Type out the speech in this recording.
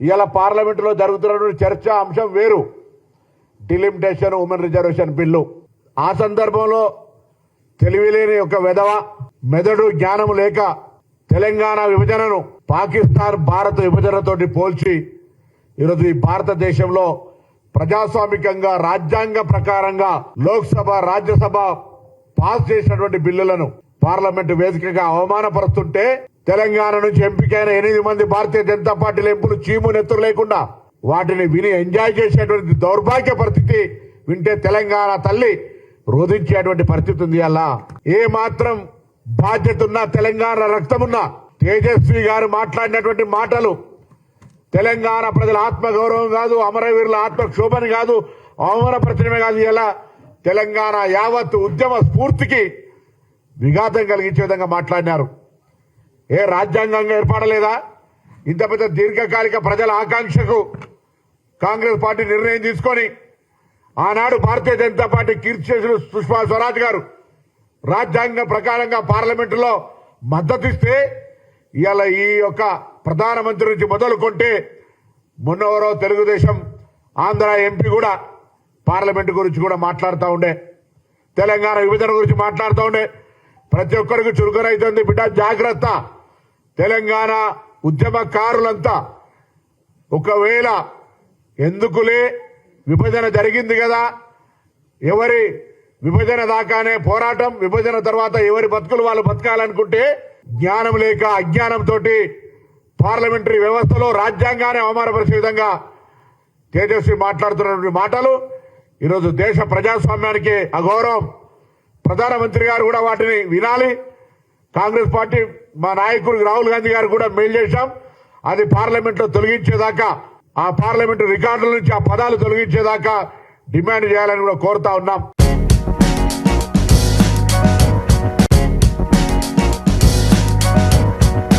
ఇవాళ పార్లమెంటులో జరుగుతున్నటువంటి చర్చ అంశం వేరు, డిలిమిటేషన్ ఉమెన్ రిజర్వేషన్ బిల్లు. ఆ సందర్భంలో తెలివిలేని ఒక వెధవ, మెదడు జ్ఞానం లేక తెలంగాణ విభజనను పాకిస్తాన్ భారత విభజనతోటి పోల్చి ఈరోజు ఈ భారతదేశంలో ప్రజాస్వామికంగా రాజ్యాంగ ప్రకారంగా లోక్సభ రాజ్యసభ పాస్ చేసినటువంటి బిల్లులను పార్లమెంటు వేదికగా అవమానపరుస్తుంటే తెలంగాణ నుంచి ఎంపికైన 8 మంది భారతీయ జనతా పార్టీల ఎంపులు చీము నెత్తురు లేకుండా వాటిని విని ఎంజాయ్ చేసేటువంటి దౌర్భాగ్య పరిస్థితి వింటే తెలంగాణ తల్లి రోధించేటువంటి పరిస్థితి ఉంది. అలా ఏ మాత్రం బాధ్యత ఉన్నా, తెలంగాణ రక్తమున్నా తేజస్వి గారు మాట్లాడినటువంటి మాటలు తెలంగాణ ప్రజల ఆత్మగౌరవం కాదు, అమరవీరుల ఆత్మక్షోభని కాదు, అవమానపరచడమే కాదు, ఇలా తెలంగాణ యావత్ ఉద్యమ స్ఫూర్తికి విఘాతం కలిగించే విధంగా మాట్లాడినారు. ఏ రాజ్యాంగంగా ఏర్పడలేదా? ఇంత పెద్ద దీర్ఘకాలిక ప్రజల ఆకాంక్షకు కాంగ్రెస్ పార్టీ నిర్ణయం తీసుకొని ఆనాడు భారతీయ జనతా పార్టీ కీర్తిశేషులు సుష్మా స్వరాజ్ గారు రాజ్యాంగం ప్రకారంగా పార్లమెంటులో మద్దతిస్తే ఇవాళ ఈ యొక్క ప్రధానమంత్రి నుంచి మొదలుకొంటే మొన్నవరో తెలుగుదేశం ఆంధ్ర ఎంపీ కూడా పార్లమెంటు గురించి కూడా మాట్లాడుతూ ఉండే, తెలంగాణ విభజన గురించి మాట్లాడుతూ ఉండే. ప్రతి ఒక్కరికి చురుకునైతుంది బిడ్డ, జాగ్రత్త. తెలంగాణ ఉద్యమకారులంతా ఒకవేళ ఎందుకులే విభజన జరిగింది కదా, ఎవరి విభజన దాకానే పోరాటం, విభజన తర్వాత ఎవరి బతుకులు వాళ్ళు బతకాలనుకుంటే జ్ఞానం లేక అజ్ఞానంతో పార్లమెంటరీ వ్యవస్థలో రాజ్యాంగాన్ని అవమానపరిచే విధంగా తేజస్వి మాట్లాడుతున్నటువంటి మాటలు ఈరోజు దేశ ప్రజాస్వామ్యానికి అగౌరవం. ప్రధానమంత్రి గారు కూడా వాటిని వినాలి. కాంగ్రెస్ పార్టీ మా నాయకుడు రాహుల్ గాంధీ గారు కూడా మెయిల్ చేశాం. అది పార్లమెంట్లో తొలగించేదాకా, ఆ పార్లమెంటు రికార్డుల నుంచి ఆ పదాలు తొలగించేదాకా డిమాండ్ చేయాలని కూడా కోరుతా ఉన్నాం.